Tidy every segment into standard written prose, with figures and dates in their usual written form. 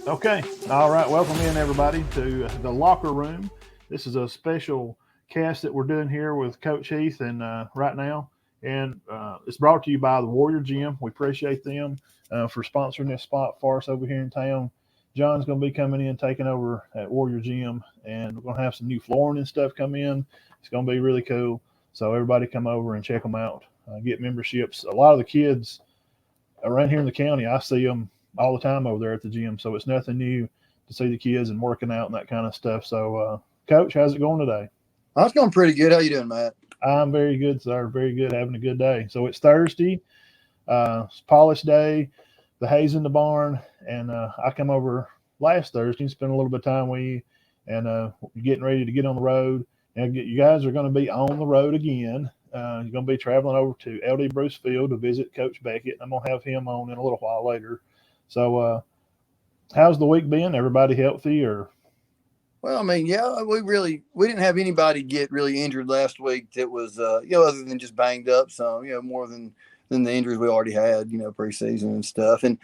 Okay. All right. Welcome in, everybody, to the locker room. This is a special cast that we're doing here with Coach Heath and right now. And it's brought to you by the Warrior Gym. We appreciate them for sponsoring this spot for us over here in town. John's going to be coming in, taking over at Warrior Gym, and we're going to have some new flooring and stuff come in. It's going to be really cool. So everybody come over and check them out. Get memberships. A lot of the kids around here in the county, I see them all the time over there at the gym. So it's nothing new to see the kids and working out and that kind of stuff. So, Coach, how's it going today? Oh, it's going pretty good. How you doing, Matt? I'm very good, sir. Very good. Having a good day. So it's Thursday. It's polish day. The hay's in the barn, and I come over last Thursday and spent a little bit of time with you, and getting ready to get on the road. And you guys are going to be on the road again. You're going to be traveling over to LD Bruce Field to visit Coach Beckett. I'm going to have him on in a little while later. So, how's the week been? Everybody healthy or? Well, I mean, yeah, we didn't have anybody get really injured last week that was other than just banged up some, more than the injuries we already had, preseason and stuff. And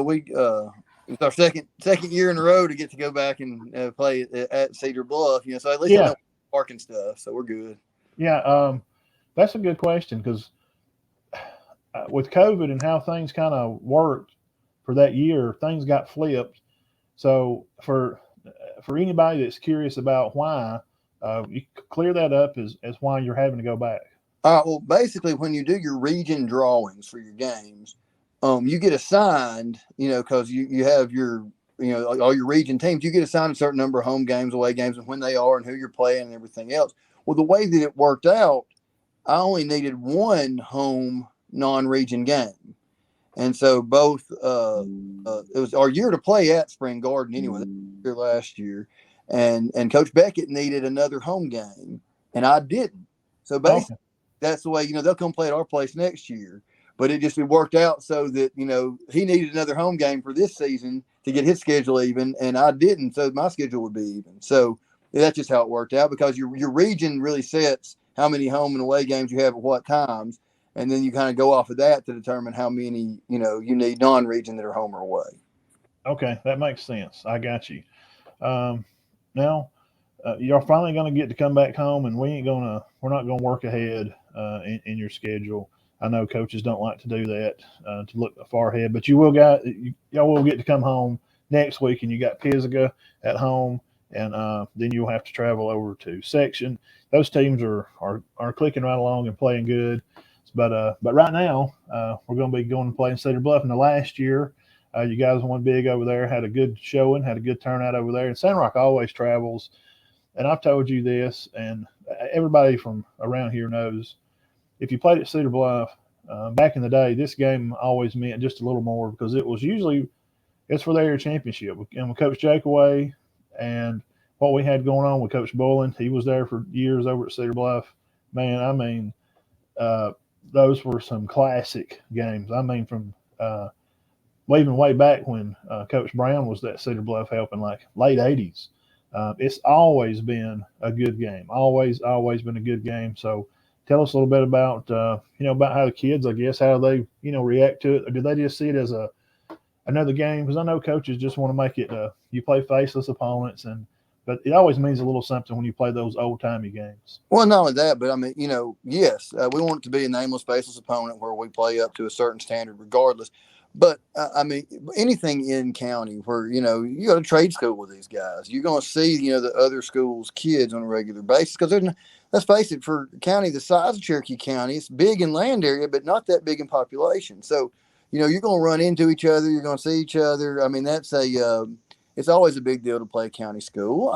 we it's our second year in a row to get to go back and play at Cedar Bluff, so at least I know parking stuff, so we're good. Yeah, that's a good question because with COVID and how things kind of worked for that year, things got flipped. So for anybody that's curious about why, you clear that up as why you're having to go back. All right. Well, basically, when you do your region drawings for your games, you get assigned, because you have your, all your region teams, you get assigned a certain number of home games, away games, and when they are and who you're playing and everything else. Well, the way that it worked out, I only needed one home non-region game. And so both, it was our year to play at Spring Garden anyway, last year. And Coach Beckett needed another home game, and I didn't. So basically, that's the way, they'll come play at our place next year. But it worked out so that, he needed another home game for this season to get his schedule even, and I didn't. So my schedule would be even. So that's just how it worked out because your region really sets how many home and away games you have at what times. And then you kind of go off of that to determine how many, you need non-region that are home or away. Okay, that makes sense. I got you. Now, you're finally going to get to come back home, and we're not going to work ahead in your schedule. I know coaches don't like to do that to look far ahead, but y'all will get to come home next week, and you got Pisgah at home, and then you'll have to travel over to Section. Those teams are clicking right along and playing good. But right now, we're going to be going and playing Cedar Bluff. In the last year, you guys won big over there, had a good showing, had a good turnout over there. And Sandrock always travels. And I've told you this, and everybody from around here knows, if you played at Cedar Bluff, back in the day, this game always meant just a little more because it's for the area championship. And with Coach Jake away and what we had going on with Coach Bullen, he was there for years over at Cedar Bluff. Man, I mean, those were some classic games. I mean, from even way back when Coach Brown was at Cedar Bluff helping, like late 80s. It's always been a good game. Always been a good game. So tell us a little bit about, about how the kids, I guess, how they, react to it. Or do they just see it as another game? Because I know coaches just want to make it, you play faceless opponents, but it always means a little something when you play those old-timey games. Well, not only that, but I mean, yes, we want it to be a nameless, faceless opponent where we play up to a certain standard regardless. But, I mean, anything in county where, you go to trade school with these guys, you're going to see, the other schools' kids on a regular basis. Because, let's face it, for county the size of Cherokee County, it's big in land area, but not that big in population. So, you're going to run into each other. You're going to see each other. I mean, it's always a big deal to play county school.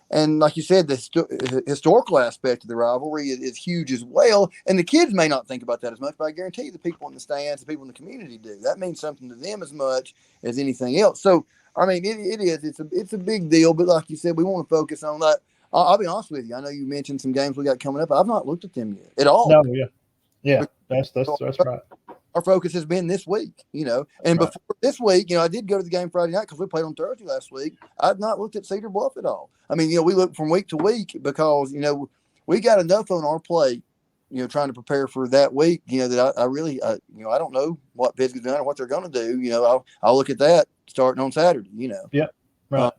And like you said, the historical aspect of the rivalry is huge as well. And the kids may not think about that as much, but I guarantee you the people in the stands, the people in the community do. That means something to them as much as anything else. So, I mean, it is. It's a big deal. But like you said, we want to focus on that. I'll be honest with you. I know you mentioned some games we got coming up. I've not looked at them yet at all. No, yeah, that's right. Our focus has been this week, and before this week, I did go to the game Friday night because we played on Thursday last week. I've not looked at Cedar Bluff at all. I mean, we look from week to week because, we got enough on our plate trying to prepare for that week, that I really, I don't know what Pittsburgh's done or what they're going to do. I'll look at that starting on Saturday, Yeah. Uh, Right.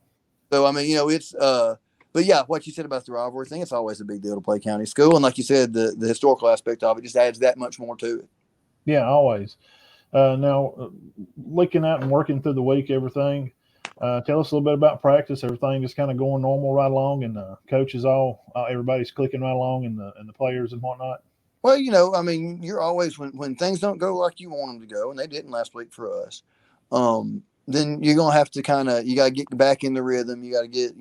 so, I mean, it's, but yeah, what you said about the rivalry thing, it's always a big deal to play county school. And like you said, the historical aspect of it just adds that much more to it. Yeah, always. Now, looking out and working through the week, everything. Tell us a little bit about practice. Everything is kind of going normal right along, and coaches everybody's clicking right along, and the players and whatnot. Well, I mean, you're always when things don't go like you want them to go, and they didn't last week for us. Then you're gonna have to you gotta get back in the rhythm. You gotta get,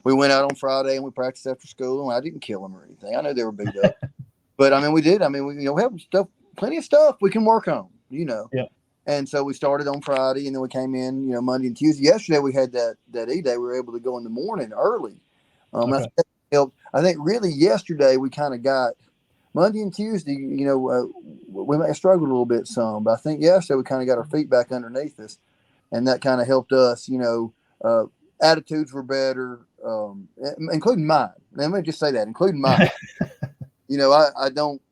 we went out on Friday and we practiced after school, and I didn't kill them or anything. I know they were beat up, but I mean, we did. I mean, we have plenty of stuff we can work on. Yeah. And so we started on Friday, and then we came in, Monday and Tuesday. Yesterday we had that E-Day. We were able to go in the morning early. Okay. I think that helped. I think really yesterday we kind of got Monday and Tuesday. We may have struggled a little bit some, but I think yesterday we kind of got our feet back underneath us, and that kind of helped us. Attitudes were better, including mine. Let me just say that, including mine. I don't.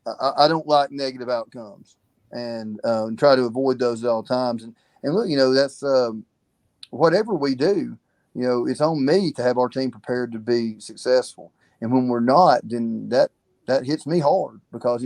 I don't like negative outcomes, and try to avoid those at all times. And look, that's whatever we do. It's on me to have our team prepared to be successful. And when we're not, then that hits me hard because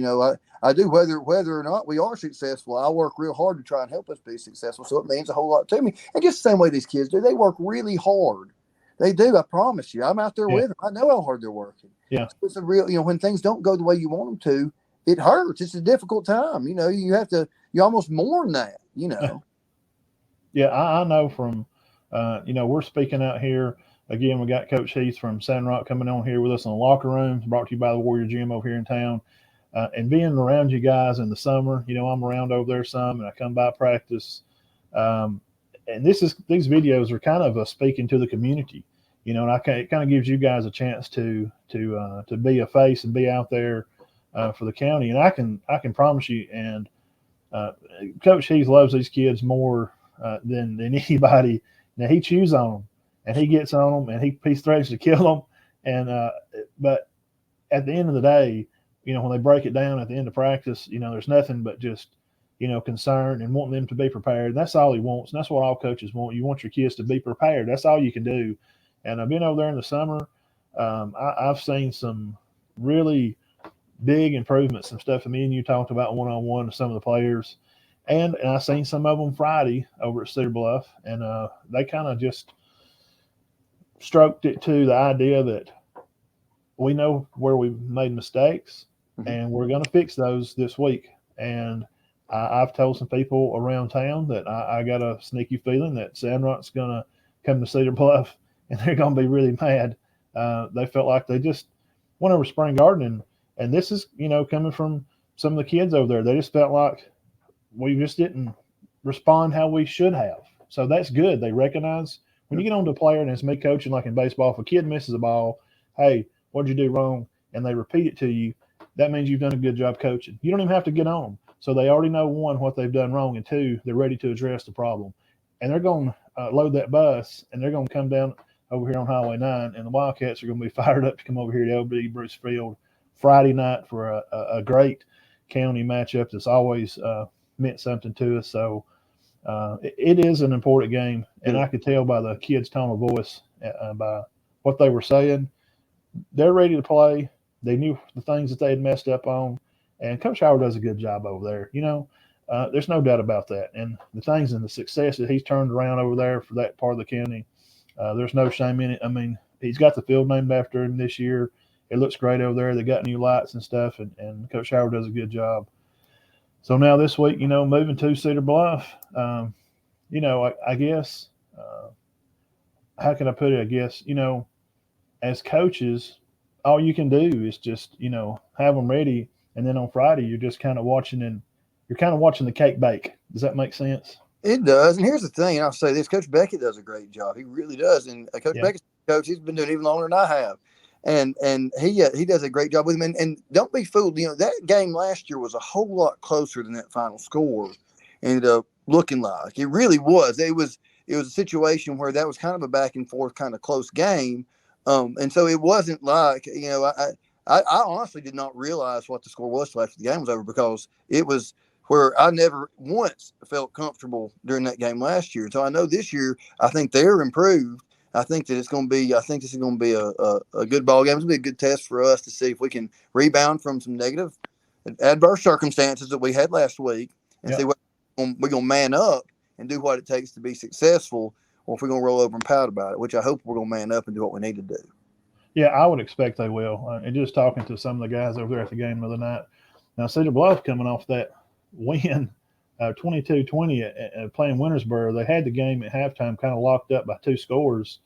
I do whether or not we are successful. I work real hard to try and help us be successful. So it means a whole lot to me. And just the same way these kids do, they work really hard. They do. I promise you. I'm out there with them. I know how hard they're working. Yeah. So it's a real. When things don't go the way you want them to, it hurts. It's a difficult time. You almost mourn that. Yeah, I know from, we're speaking out here. Again, we got Coach Heath from Sandrock coming on here with us in the locker room, brought to you by the Warrior Gym over here in town. And being around you guys in the summer, I'm around over there some, and I come by practice. And these videos are kind of speaking to the community, and it kind of gives you guys a chance to be a face and be out there for the county. And I can promise you, and Coach Heath loves these kids more than anybody. Now he chews on them, and he gets on them, and he threatens to kill them. And but at the end of the day, when they break it down at the end of practice, there's nothing but just concern and wanting them to be prepared. And that's all he wants, and that's what all coaches want. You want your kids to be prepared. That's all you can do. And I've been over there in the summer. I've seen some really big improvements, some stuff that me and you talked about one-on-one with some of the players. And I seen some of them Friday over at Cedar Bluff, and they kind of just stroked it to the idea that we know where we've made mistakes, and we're going to fix those this week. And I've told some people around town that I got a sneaky feeling that Sandrock's going to come to Cedar Bluff, and they're going to be really mad. They felt like they just went over spring gardening, and this is, coming from some of the kids over there. They just felt like we just didn't respond how we should have. So that's good. They recognize when you get on to a player, and it's me coaching like in baseball, if a kid misses a ball, hey, what did you do wrong? And they repeat it to you, that means you've done a good job coaching. You don't even have to get on them. So they already know, one, what they've done wrong, and two, they're ready to address the problem. And they're going to load that bus, and they're going to come down over here on Highway 9, and the Wildcats are going to be fired up to come over here to LB Bruce Field Friday night for a great county matchup that's always meant something to us. So it is an important game, and I could tell by the kids' tone of voice, by what they were saying. They're ready to play. They knew the things that they had messed up on, and Coach Howard does a good job over there. There's no doubt about that. And the things and the success that he's turned around over there for that part of the county, there's no shame in it. I mean, he's got the field named after him this year. It looks great over there. They got new lights and stuff, and Coach Howard does a good job. So now this week, moving to Cedar Bluff, I guess, how can I put it? I guess, as coaches, all you can do is just, have them ready. And then on Friday, you're just kind of watching, and you're kind of watching the cake bake. Does that make sense? It does. And here's the thing, and I'll say this, Coach Beckett does a great job. He really does. And Coach Beckett's coach, he's been doing it even longer than I have. And he does a great job with him. And don't be fooled. That game last year was a whole lot closer than that final score ended up looking like. It really was. It was a situation where that was kind of a back and forth kind of close game. And so it wasn't like, I honestly did not realize what the score was till after the game was over, because it was where I never once felt comfortable during that game last year. So I know this year, I think they're improved. I think that it's going to be, I think this is going to be a good ball game. It's going to be a good test for us to see if we can rebound from some negative, adverse circumstances that we had last week, and Yeah. see what we're going to man up and do what it takes to be successful, or if we're going to roll over and pout about it, which I hope we're going to man up and do what we need to do. Yeah, I would expect they will. And just talking to some of the guys over there at the game the other night. Now, Cedar Bluff coming off that win, 22-20 playing Wintersboro. They had the game at halftime kind of locked up by 2 scores.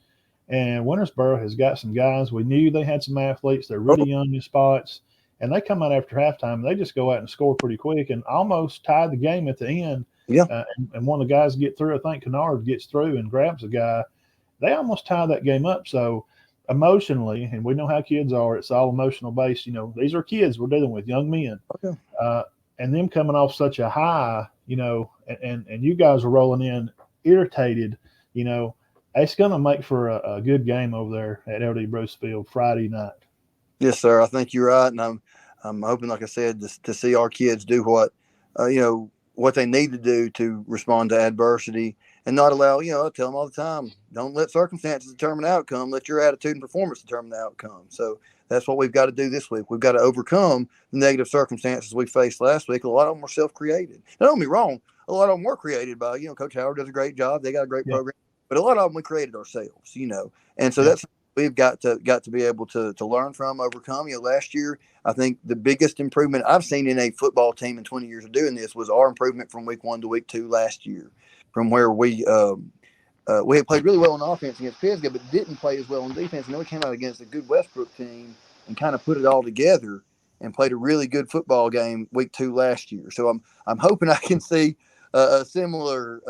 And Wintersboro has got some guys. We knew they had some athletes. They're really young in spots. And they come out after halftime. They just go out and score pretty quick and almost tie the game at the end. Yeah. And one of the guys get through. I think Kennard gets through and grabs a guy. They almost tie that game up. So emotionally, and we know how kids are, it's all emotional based. These are kids we're dealing with, young men. Okay. And them coming off such a high, and you guys are rolling in irritated, it's going to make for a good game over there at LD Bruce Field Friday night. Yes, sir. I think you're right, and I'm hoping, like I said, to see our kids do what they need to do to respond to adversity, and not allow. I tell them all the time, don't let circumstances determine the outcome. Let your attitude and performance determine the outcome. So that's what we've got to do this week. We've got to overcome the negative circumstances we faced last week. A lot of them were self-created. Now, don't get me wrong. A lot of them were created by, Coach Howard does a great job. They got a great program, but a lot of them we created ourselves, and so that's we've got to be able to learn from, overcome. Last year, I think the biggest improvement I've seen in a football team in 20 years of doing this was our improvement from week 1 to week 2 last year, from where we had played really well on offense against Pisgah, but didn't play as well on defense. And then we came out against a good Westbrook team and kind of put it all together and played a really good football game week 2 last year. So I'm hoping I can see a similar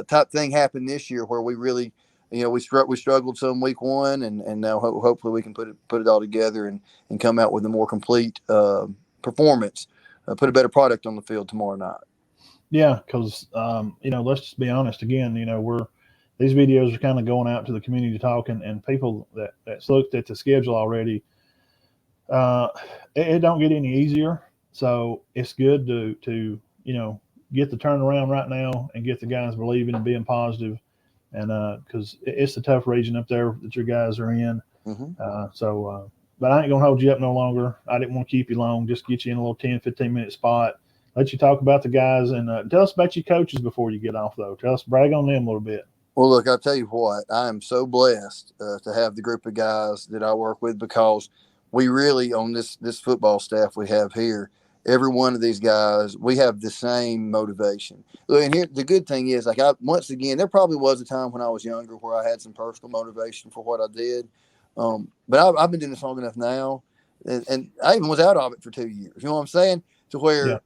type thing happen this year, where we really we struggled some week 1, and now hopefully we can put it all together and come out with a more complete performance, put a better product on the field tomorrow night. Yeah, because let's just be honest again. These videos are kind of going out to the community talking, and people that's looked at the schedule already. It don't get any easier, so it's good to get the turnaround right now and get the guys believing and being positive, and because it's a tough region up there that your guys are in. Mm-hmm. But I ain't gonna hold you up no longer. I didn't want to keep you long. Just get you in a little 10-15 minute spot. Let you talk about the guys, and tell us about your coaches before you get off, though. Brag on them a little bit. Well, look, I'll tell you what, I am so blessed to have the group of guys that I work with, because we really, on this football staff we have here, every one of these guys, we have the same motivation. And here, the good thing is, once again, there probably was a time when I was younger where I had some personal motivation for what I did. But I've been doing this long enough now, and I even was out of it for 2 years. You know what I'm saying? To where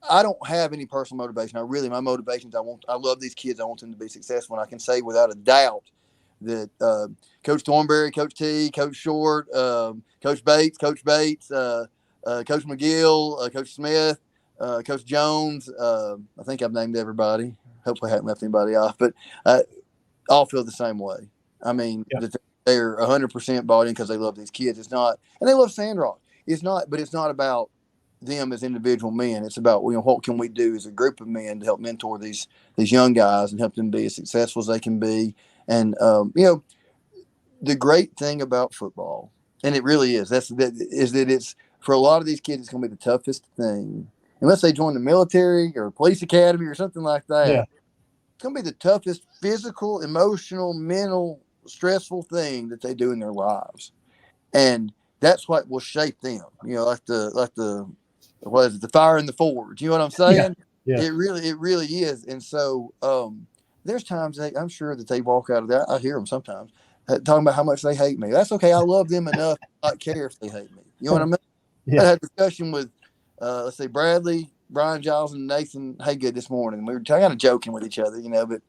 I don't have any personal motivation. My motivation is I love these kids. I want them to be successful. And I can say without a doubt that Coach Thornberry, Coach T, Coach Short, Coach Bates, Coach McGill, Coach Smith, Coach Jones. I think I've named everybody. Hopefully I haven't left anybody off, but all feel the same way. I mean, that they're 100% bought in because they love these kids. It's not, and they love Sandrock. It's not about them as individual men. It's about what can we do as a group of men to help mentor these young guys and help them be as successful as they can be. And the great thing about football, and it really is, is that it's, for a lot of these kids, it's going to be the toughest thing. Unless they join the military or police academy or something like that, it's going to be the toughest physical, emotional, mental, stressful thing that they do in their lives. And that's what will shape them, like the what is it, the fire in the forge, you know what I'm saying? It really is. And so there's times I'm sure that they walk out of that, I hear them sometimes talking about how much they hate me. That's okay. I love them enough to not care if they hate me. You know what I mean? I had a discussion with let's say Bradley, Brian Giles, and Nathan Haygood this morning. We were kind of joking with each other, but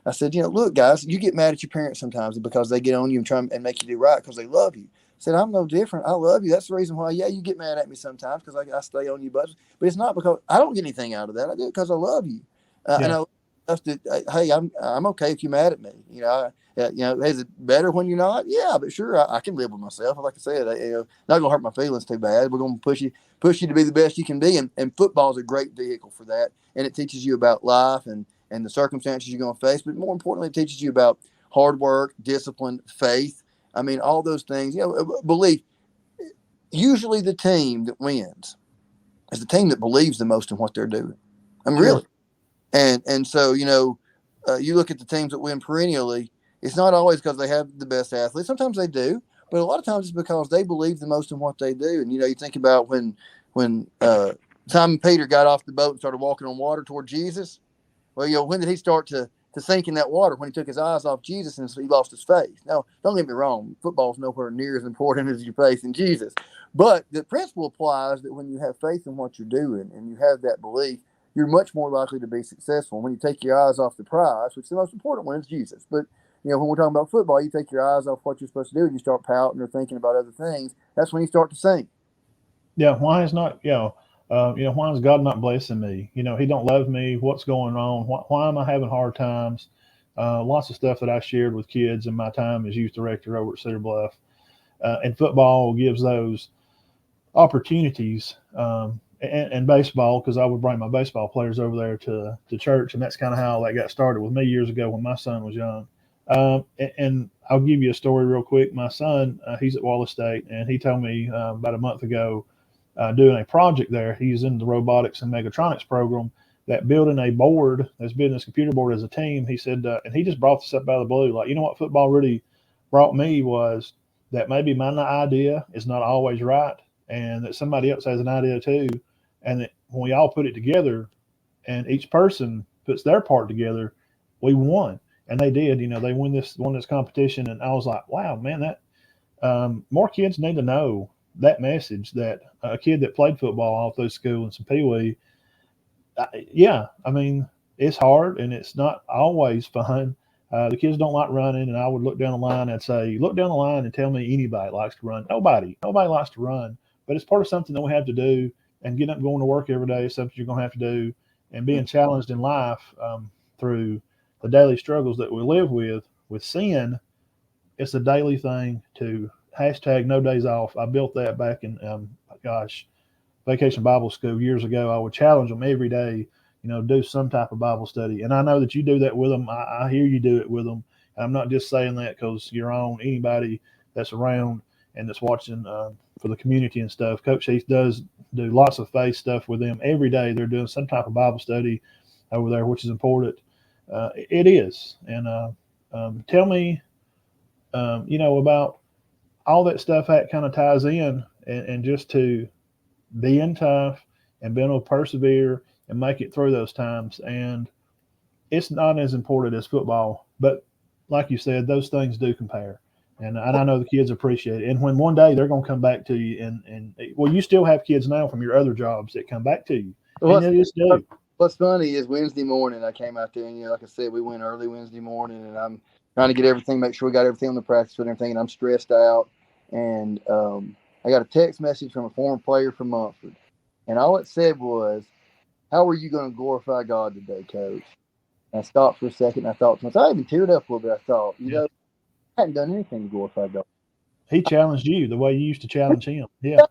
I said, look, guys, you get mad at your parents sometimes because they get on you and try and make you do right because they love you. I said, I'm no different. I love you. That's the reason why, you get mad at me sometimes because I stay on you, but it's not because I don't get anything out of that. I do it because I love you. And Hey, I'm okay if you're mad at me. Is it better when you're not? Yeah, but sure, I can live with myself. Like I said, not gonna hurt my feelings too bad. We're gonna push you to be the best you can be, and football is a great vehicle for that. And it teaches you about life and the circumstances you're gonna face, but more importantly, it teaches you about hard work, discipline, faith. I mean, all those things. Belief. Usually, the team that wins is the team that believes the most in what they're doing. I mean, Sure. really. And so, you look at the teams that win perennially, it's not always because they have the best athletes. Sometimes they do, but a lot of times it's because they believe the most in what they do. And, you think about when Simon Peter got off the boat and started walking on water toward Jesus. Well, when did he start to sink in that water? When he took his eyes off Jesus and he lost his faith. Now, don't get me wrong. Football's nowhere near as important as your faith in Jesus. But the principle applies that when you have faith in what you're doing and you have that belief, you're much more likely to be successful. When you take your eyes off the prize, which the most important one is Jesus. But, when we're talking about football, you take your eyes off what you're supposed to do and you start pouting or thinking about other things. That's when you start to sink. Yeah, why is not why is God not blessing me? He don't love me. What's going on? Why am I having hard times? Lots of stuff that I shared with kids in my time as youth director over at Cedar Bluff, and football gives those opportunities. And baseball, because I would bring my baseball players over there to church, and that's kind of how that got started with me years ago when my son was young. And I'll give you a story real quick. My son, he's at Wallace State, and he told me about a month ago, doing a project there. He's in the robotics and mechatronics program, that building a board, that's building this computer board as a team. He said, and he just brought this up out of the blue. Like, what football really brought me was that maybe my idea is not always right, and that somebody else has an idea too. And that when we all put it together and each person puts their part together, we won. And they did. They won this competition. And I was like, wow, man, that more kids need to know that message, that a kid that played football all through school and some peewee, yeah, I mean, it's hard and it's not always fun. The kids don't like running, and I would look down the line and say, look down the line and tell me anybody likes to run. Nobody likes to run, but it's part of something that we have to do. And getting up and going to work every day is something you're going to have to do. And being challenged in life through the daily struggles that we live with sin, it's a daily thing. To hashtag no days off. I built that back in Vacation Bible School years ago. I would challenge them every day, do some type of Bible study. And I know that you do that with them. I hear you do it with them. And I'm not just saying that because you're on. Anybody that's around and that's watching for the community and stuff, Coach Heath does do lots of faith stuff with them every day. They're doing some type of Bible study over there, which is important. It is. And tell me, about all that stuff that kind of ties in, and just to being tough and being able to persevere and make it through those times. And it's not as important as football, but like you said, those things do compare. And I know the kids appreciate it. And when one day they're going to come back to you, and well, you still have kids now from your other jobs that come back to you, and they just do. What's funny is Wednesday morning I came out there, and like I said, we went early Wednesday morning, and I'm trying to get everything, make sure we got everything on the practice field and everything, and I'm stressed out. And I got a text message from a former player from Montford, and all it said was, "How are you going to glorify God today, Coach?" And I stopped for a second, and I thought to myself, I even teared up a little bit. I thought, I hadn't done anything to glorify God. He challenged you the way you used to challenge him. Yeah.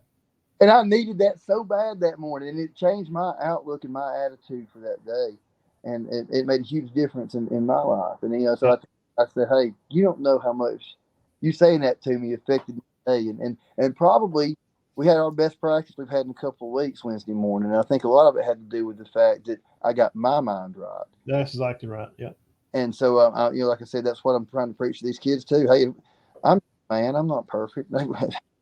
And I needed that so bad that morning, and it changed my outlook and my attitude for that day. And it made a huge difference in my life. And, so I said, hey, you don't know how much you saying that to me affected me today. And probably we had our best practice we've had in a couple of weeks Wednesday morning. And I think a lot of it had to do with the fact that I got my mind right. That's exactly right. Yeah. And so, like I said, that's what I'm trying to preach to these kids too. Hey, I'm not perfect.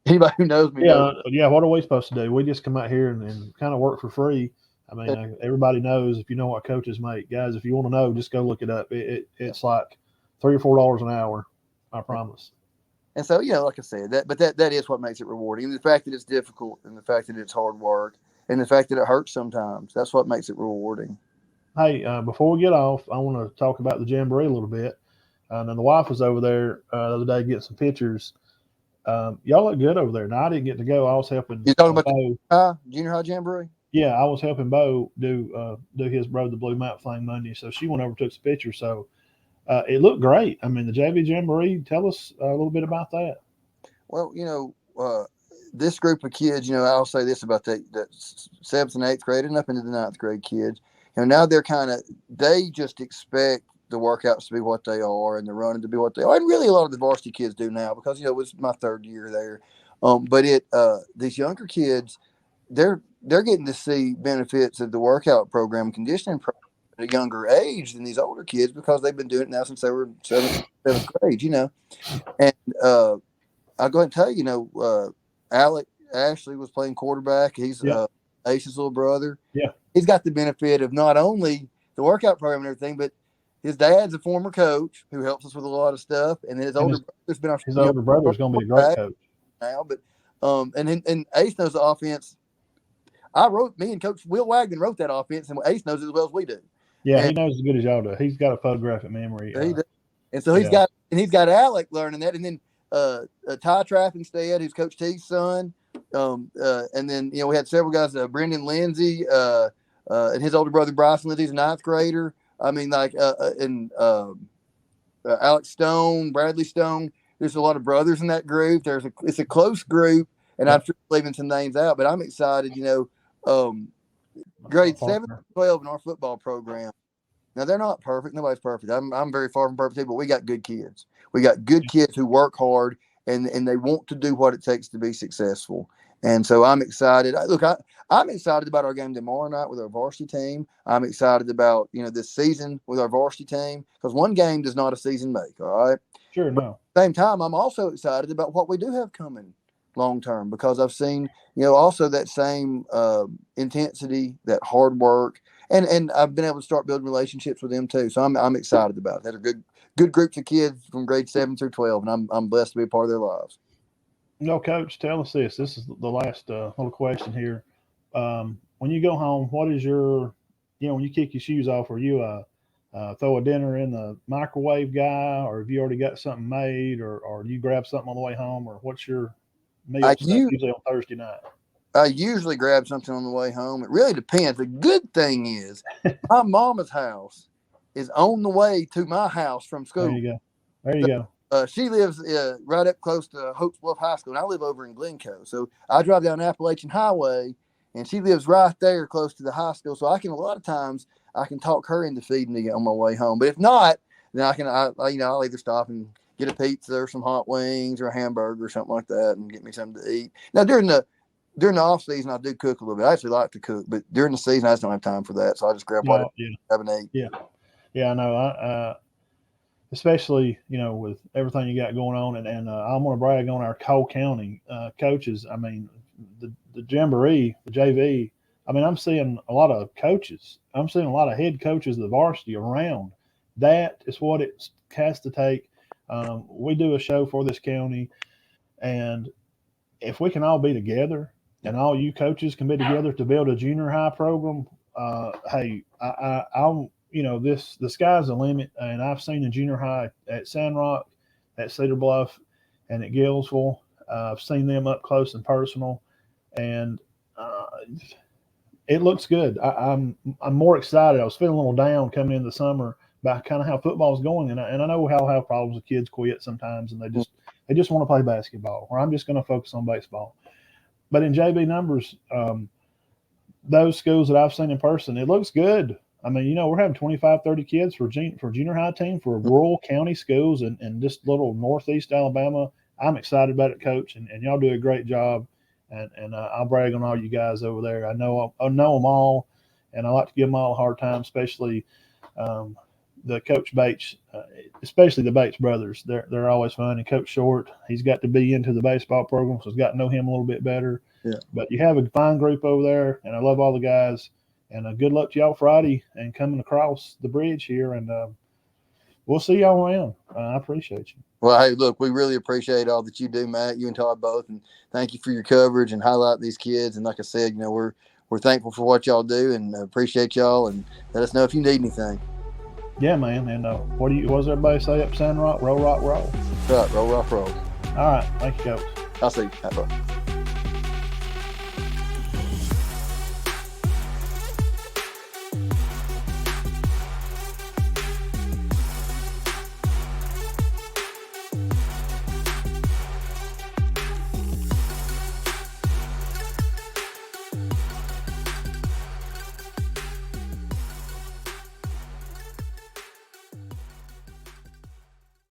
Anybody who knows me knows. Yeah. What are we supposed to do? We just come out here and kind of work for free. I mean, everybody knows, if you know what coaches make, guys. If you want to know, just go look it up. It's like $3 or $4 an hour. I promise. And so, like I said, that is what makes it rewarding. And the fact that it's difficult, and the fact that it's hard work, and the fact that it hurts sometimes. That's what makes it rewarding. Hey, before we get off, I want to talk about the Jamboree a little bit. And the wife was over there the other day getting some pictures. Y'all look good over there. Now, I didn't get to go. I was helping. You talking about the junior high Jamboree? Yeah, I was helping Bo do his Bro the Blue Map thing Monday, so she went over and took some pictures. So it looked great. I mean, the JV Jamboree. Tell us a little bit about that. Well, this group of kids, I'll say this about that seventh and eighth grade and up into the ninth grade kids. Now they just expect the workouts to be what they are and the running to be what they are. And really a lot of the varsity kids do now because, it was my third year there. But these younger kids, they're getting to see benefits of the workout program, conditioning program at a younger age than these older kids because they've been doing it now since they were seventh grade, And I'll go ahead and tell you, Alec Ashley was playing quarterback. He's Ace's little brother. Yeah. He's got the benefit of not only the workout program and everything, but his dad's a former coach who helps us with a lot of stuff. And then his older brother's going to be a great coach now. But and Ace knows the offense. Me and Coach Will Wagner wrote that offense, and Ace knows it as well as we do. Yeah, he knows as good as y'all do. He's got a photographic memory. And so he's got Alec learning that, and then Ty Trappingstead, who's Coach T's son. And then, we had several guys, Brendan Lindsay, and his older brother, Bryson Lindsay's a ninth grader. I mean, Alex Stone, Bradley Stone. There's a lot of brothers in that group. It's a close group, and I'm sure leaving some names out, but I'm excited, grade 7 to 12 in our football program. Now, they're not perfect. Nobody's perfect. I'm very far from perfect, but we got good kids. We got good kids who work hard, and they want to do what it takes to be successful. And so I'm excited. I'm excited about our game tomorrow night with our varsity team. I'm excited about, this season with our varsity team because one game does not a season make, all right? Sure, no. At the same time, I'm also excited about what we do have coming long term because I've seen, also that same intensity, that hard work, and I've been able to start building relationships with them too. So I'm excited about it. They're good groups of kids from grade 7 through 12, and I'm blessed to be a part of their lives. Coach, tell us this. This is the last little question here. When you go home, what is your, when you kick your shoes off, are you throw a dinner in the microwave guy, or have you already got something made, or do you grab something on the way home, or what's your meal usually on Thursday night? I usually grab something on the way home. It really depends. The good thing is my mama's house is on the way to my house from school. There you go. She lives right up close to Hopes Bluff High School, and I live over in Glencoe. So I drive down Appalachian Highway, and she lives right there close to the high school. So a lot of times I can talk her into feeding me on my way home. But if not, then I'll either stop and get a pizza or some hot wings or a hamburger or something like that, and get me something to eat. Now during the off season, I do cook a little bit. I actually like to cook, but during the season, I just don't have time for that. So I just grab what I have and eat. Yeah, I know. Especially, with everything you got going on. And I'm going to brag on our Cole County coaches. I mean, the Jamboree, the JV, I'm seeing a lot of coaches. I'm seeing a lot of head coaches of the varsity around. That is what it has to take. We do a show for this county, and if we can all be together and all you coaches can be together to build a junior high program, hey, I'll the sky's the limit, and I've seen the junior high at Sandrock, at Cedar Bluff, and at Gillsville. I've seen them up close and personal, and it looks good. I'm more excited. I was feeling a little down coming into the summer about kind of how football's going, and I know how I have problems with kids quit sometimes, and they just want to play basketball, or I'm just going to focus on baseball. But in JV numbers, those schools that I've seen in person, it looks good. We're having 25, 30 kids for junior high team for rural county schools and just little northeast Alabama. I'm excited about it, Coach, and y'all do a great job. And I'll brag on all you guys over there. I know them all, and I like to give them all a hard time, especially the Coach Bates, especially the Bates brothers. They're always fun. And Coach Short, he's got to be into the baseball program, so he's got to know him a little bit better. Yeah. But you have a fine group over there, and I love all the guys. And good luck to y'all Friday and coming across the bridge here. And we'll see y'all around. I appreciate you. Well, hey, look, we really appreciate all that you do, Matt, you and Todd both. And thank you for your coverage and highlight these kids. And like I said, we're thankful for what y'all do and appreciate y'all. And let us know if you need anything. Yeah, man. And what does everybody say up Sandrock? Roll, rock, roll. Right, roll, rock, roll. All right. Thank you, Coach. I'll see you.